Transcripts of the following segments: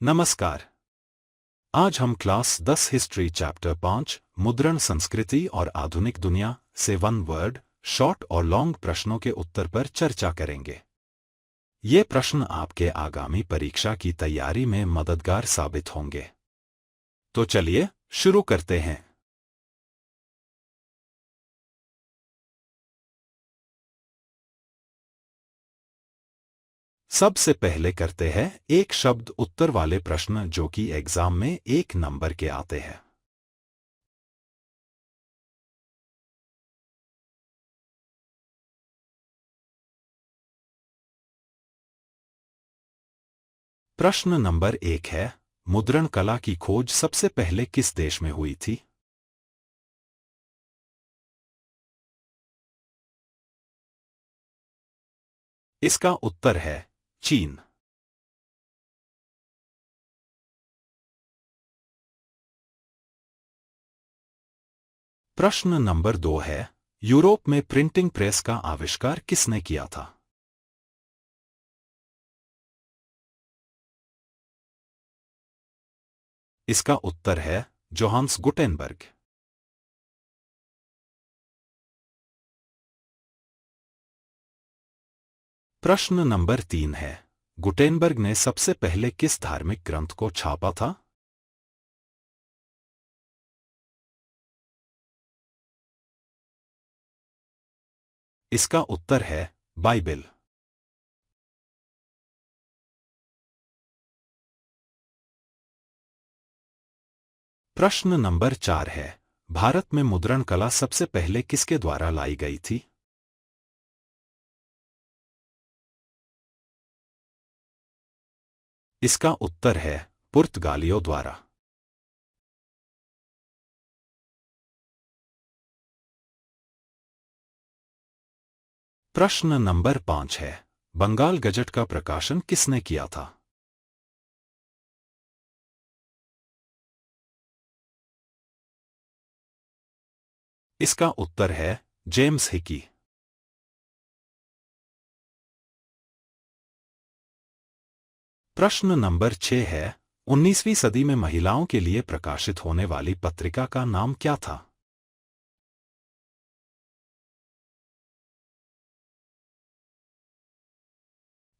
नमस्कार। आज हम क्लास 10 हिस्ट्री चैप्टर 5 मुद्रण संस्कृति और आधुनिक दुनिया से वन वर्ड शॉर्ट और लॉन्ग प्रश्नों के उत्तर पर चर्चा करेंगे। ये प्रश्न आपके आगामी परीक्षा की तैयारी में मददगार साबित होंगे। तो चलिए शुरू करते हैं। सबसे पहले करते हैं एक शब्द उत्तर वाले प्रश्न जो कि एग्जाम में 1 नंबर के आते हैं। प्रश्न नंबर 1 है, मुद्रण कला की खोज सबसे पहले किस देश में हुई थी? इसका उत्तर है चीन। प्रश्न नंबर 2 है, यूरोप में प्रिंटिंग प्रेस का आविष्कार किसने किया था? इसका उत्तर है जोहान्स गुटेनबर्ग। प्रश्न नंबर 3 है, गुटेनबर्ग ने सबसे पहले किस धार्मिक ग्रंथ को छापा था? इसका उत्तर है बाइबिल। प्रश्न नंबर 4 है, भारत में मुद्रण कला सबसे पहले किसके द्वारा लाई गई थी? इसका उत्तर है पुर्तगालियों द्वारा। प्रश्न नंबर 5 है, बंगाल गजट का प्रकाशन किसने किया था? इसका उत्तर है जेम्स हिकी। प्रश्न नंबर 6 है, 19वीं सदी में महिलाओं के लिए प्रकाशित होने वाली पत्रिका का नाम क्या था?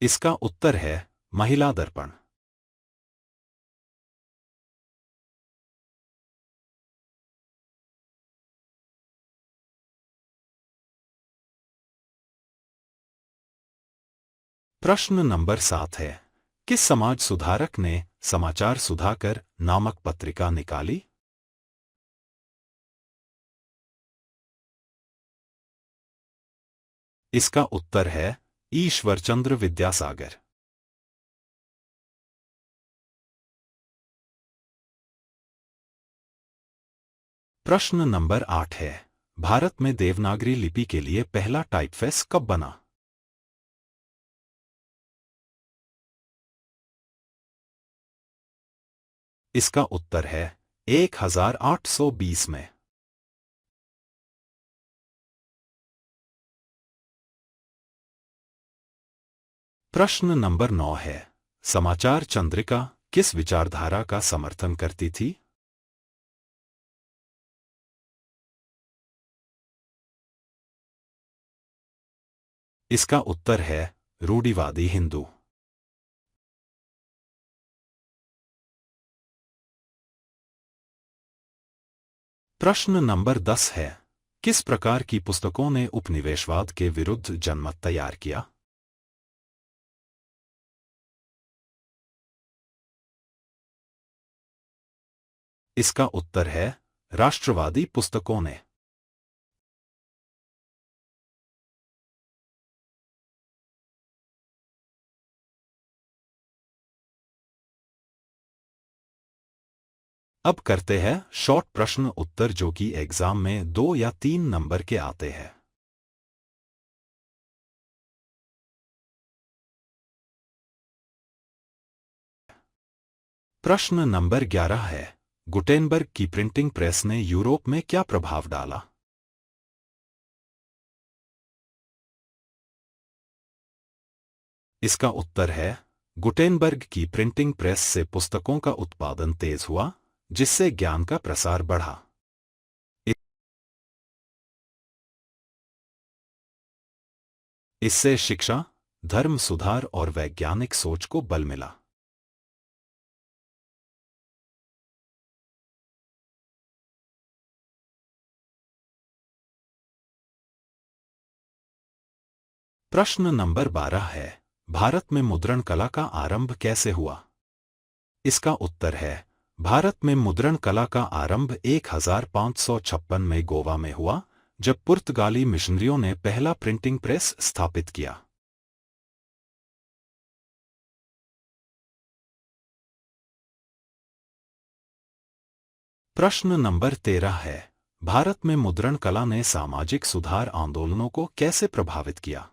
इसका उत्तर है महिला दर्पण। प्रश्न नंबर 7 है, किस समाज सुधारक ने समाचार सुधाकर नामक पत्रिका निकाली? इसका उत्तर है ईश्वरचंद्र विद्यासागर। प्रश्न नंबर 8 है, भारत में देवनागरी लिपि के लिए पहला टाइपफेस कब बना? इसका उत्तर है 1820 में। प्रश्न नंबर 9 है, समाचार चंद्रिका किस विचारधारा का समर्थन करती थी? इसका उत्तर है रूढ़िवादी हिंदू। प्रश्न नंबर 10 है, किस प्रकार की पुस्तकों ने उपनिवेशवाद के विरुद्ध जनमत तैयार किया? इसका उत्तर है राष्ट्रवादी पुस्तकों ने। अब करते हैं शॉर्ट प्रश्न उत्तर जो कि एग्जाम में 2 या 3 नंबर के आते हैं। प्रश्न नंबर 11 है, गुटेनबर्ग की प्रिंटिंग प्रेस ने यूरोप में क्या प्रभाव डाला? इसका उत्तर है गुटेनबर्ग की प्रिंटिंग प्रेस से पुस्तकों का उत्पादन तेज हुआ, जिससे ज्ञान का प्रसार बढ़ा। इससे शिक्षा, धर्म सुधार और वैज्ञानिक सोच को बल मिला। प्रश्न नंबर 12 है, भारत में मुद्रण कला का आरंभ कैसे हुआ? इसका उत्तर है, भारत में मुद्रण कला का आरंभ 1556 में गोवा में हुआ, जब पुर्तगाली मिशनरियों ने पहला प्रिंटिंग प्रेस स्थापित किया। प्रश्न नंबर 13 है, भारत में मुद्रण कला ने सामाजिक सुधार आंदोलनों को कैसे प्रभावित किया?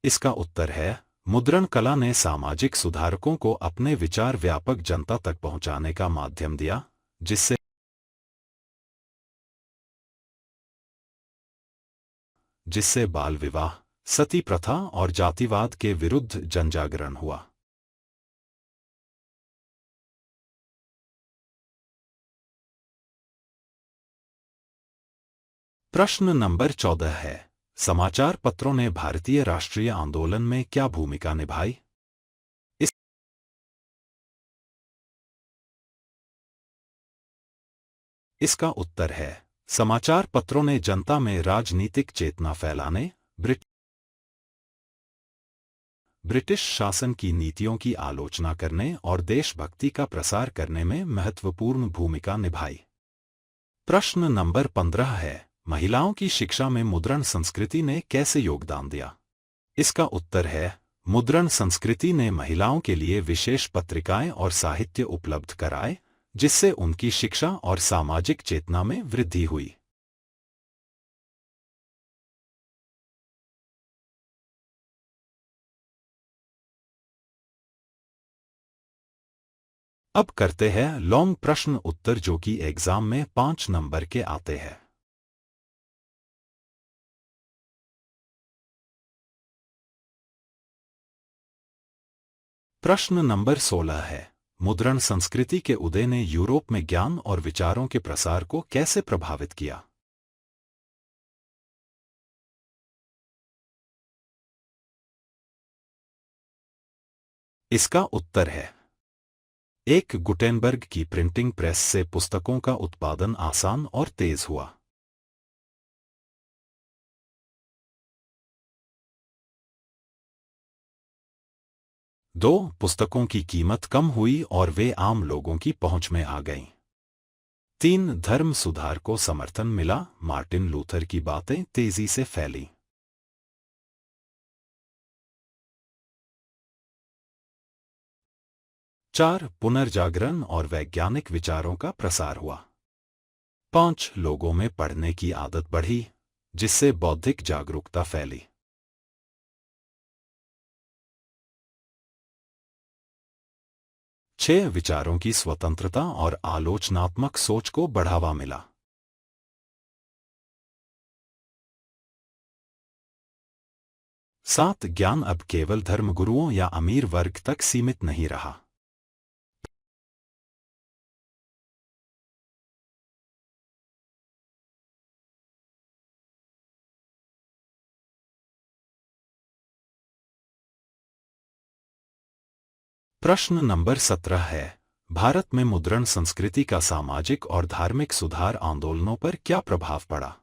इसका उत्तर है, मुद्रण कला ने सामाजिक सुधारकों को अपने विचार व्यापक जनता तक पहुंचाने का माध्यम दिया, जिससे बाल विवाह, सती प्रथा और जातिवाद के विरुद्ध जनजागरण हुआ। प्रश्न नंबर 14 है, समाचार पत्रों ने भारतीय राष्ट्रीय आंदोलन में क्या भूमिका निभाई? इस इसका उत्तर है, समाचार पत्रों ने जनता में राजनीतिक चेतना फैलाने, ब्रिटिश शासन की नीतियों की आलोचना करने और देशभक्ति का प्रसार करने में महत्वपूर्ण भूमिका निभाई। प्रश्न नंबर 15 है, महिलाओं की शिक्षा में मुद्रण संस्कृति ने कैसे योगदान दिया? इसका उत्तर है, मुद्रण संस्कृति ने महिलाओं के लिए विशेष पत्रिकाएं और साहित्य उपलब्ध कराए, जिससे उनकी शिक्षा और सामाजिक चेतना में वृद्धि हुई। अब करते हैं लॉन्ग प्रश्न उत्तर, जो कि एग्जाम में 5 नंबर के आते हैं। प्रश्न नंबर 16 है, मुद्रण संस्कृति के उदय ने यूरोप में ज्ञान और विचारों के प्रसार को कैसे प्रभावित किया? इसका उत्तर है, एक गुटेनबर्ग की प्रिंटिंग प्रेस से पुस्तकों का उत्पादन आसान और तेज हुआ। दो, पुस्तकों की कीमत कम हुई और वे आम लोगों की पहुंच में आ गईं। 3, धर्म सुधार को समर्थन मिला, मार्टिन लूथर की बातें तेजी से फैली। 4, पुनर्जागरण और वैज्ञानिक विचारों का प्रसार हुआ। 5, लोगों में पढ़ने की आदत बढ़ी, जिससे बौद्धिक जागरूकता फैली। 6, विचारों की स्वतंत्रता और आलोचनात्मक सोच को बढ़ावा मिला। 7, ज्ञान अब केवल धर्मगुरुओं या अमीर वर्ग तक सीमित नहीं रहा। प्रश्न नंबर 17 है, भारत में मुद्रण संस्कृति का सामाजिक और धार्मिक सुधार आंदोलनों पर क्या प्रभाव पड़ा?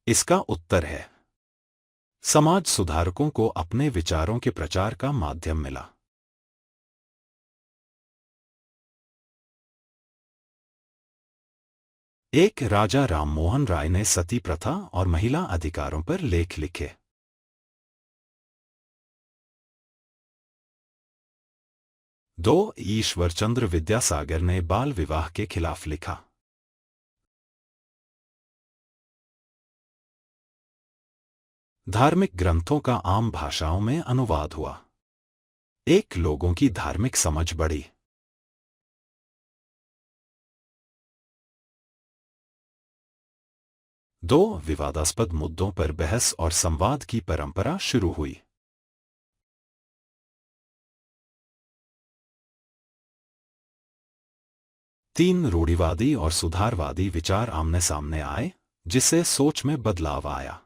इसका उत्तर है, समाज सुधारकों को अपने विचारों के प्रचार का माध्यम मिला। एक, राजा राममोहन राय ने सती प्रथा और महिला अधिकारों पर लेख लिखे। 2, ईश्वरचंद्र विद्यासागर ने बाल विवाह के खिलाफ लिखा। 3, धार्मिक ग्रंथों का आम भाषाओं में अनुवाद हुआ। 1, लोगों की धार्मिक समझ बढ़ी। दो विवादास्पद मुद्दों पर बहस और संवाद की परंपरा शुरू हुई। तीन रूढ़िवादी और सुधारवादी विचार आमने सामने आए, जिससे सोच में बदलाव आया।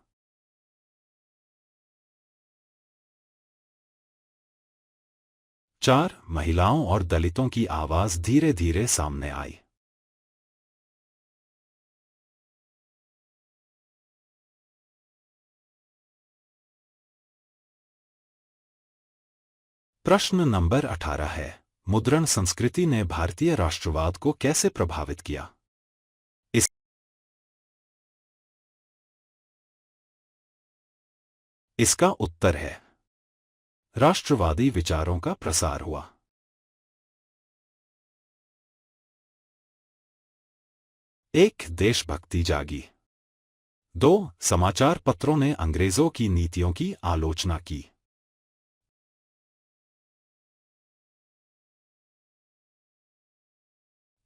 चार महिलाओं और दलितों की आवाज धीरे धीरे सामने आई। प्रश्न नंबर 18 है, मुद्रण संस्कृति ने भारतीय राष्ट्रवाद को कैसे प्रभावित किया? इस इसका उत्तर है, राष्ट्रवादी विचारों का प्रसार हुआ। एक देशभक्ति जागी। दो समाचार पत्रों ने अंग्रेजों की नीतियों की आलोचना की।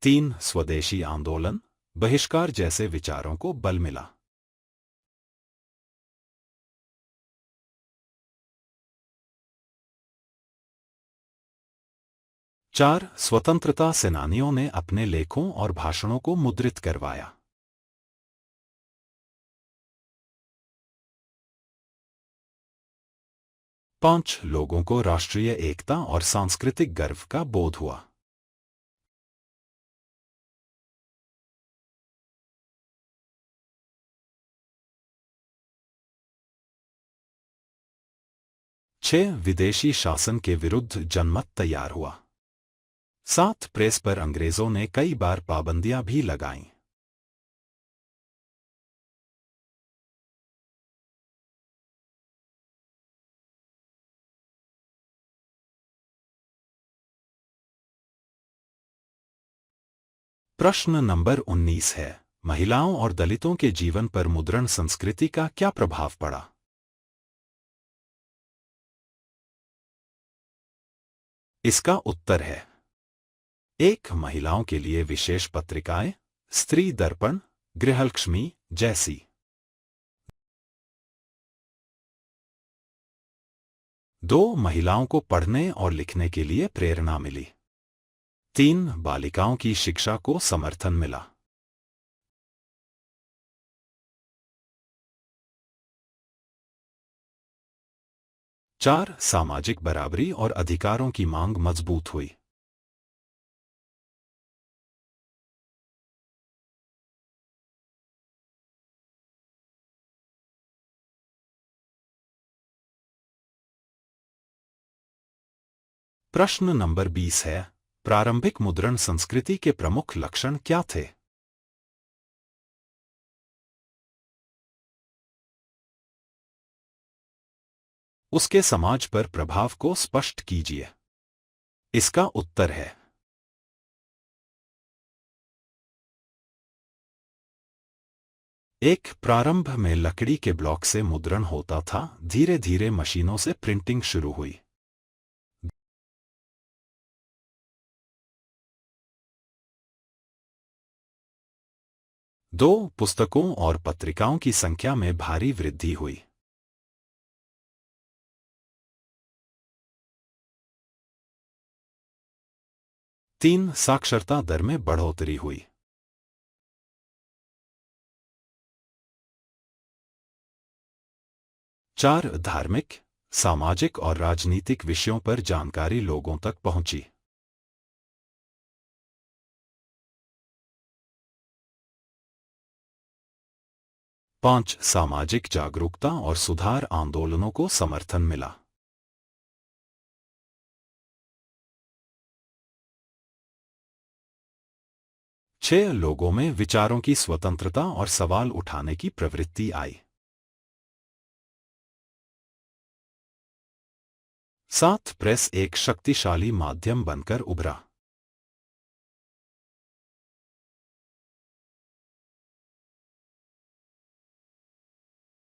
तीन स्वदेशी आंदोलन, बहिष्कार जैसे विचारों को बल मिला। चार स्वतंत्रता सेनानियों ने अपने लेखों और भाषणों को मुद्रित करवाया। पांच लोगों को राष्ट्रीय एकता और सांस्कृतिक गर्व का बोध हुआ। छह विदेशी शासन के विरुद्ध जनमत तैयार हुआ। सात प्रेस पर अंग्रेजों ने कई बार पाबंदियां भी लगाईं। प्रश्न नंबर 19 है, महिलाओं और दलितों के जीवन पर मुद्रण संस्कृति का क्या प्रभाव पड़ा? इसका उत्तर है, एक महिलाओं के लिए विशेष पत्रिकाएं, स्त्री दर्पण, गृहलक्ष्मी जैसी। दो महिलाओं को पढ़ने और लिखने के लिए प्रेरणा मिली। तीन बालिकाओं की शिक्षा को समर्थन मिला। चार सामाजिक बराबरी और अधिकारों की मांग मजबूत हुई। प्रश्न नंबर 20 है, प्रारंभिक मुद्रण संस्कृति के प्रमुख लक्षण क्या थे? उसके समाज पर प्रभाव को स्पष्ट कीजिए। इसका उत्तर है, एक प्रारंभ में लकड़ी के ब्लॉक से मुद्रण होता था, धीरे धीरे मशीनों से प्रिंटिंग शुरू हुई। दो पुस्तकों और पत्रिकाओं की संख्या में भारी वृद्धि हुई। तीन साक्षरता दर में बढ़ोतरी हुई। चार धार्मिक, सामाजिक और राजनीतिक विषयों पर जानकारी लोगों तक पहुंची। पांच सामाजिक जागरूकता और सुधार आंदोलनों को समर्थन मिला। छह लोगों में विचारों की स्वतंत्रता और सवाल उठाने की प्रवृत्ति आई। सात प्रेस एक शक्तिशाली माध्यम बनकर उभरा।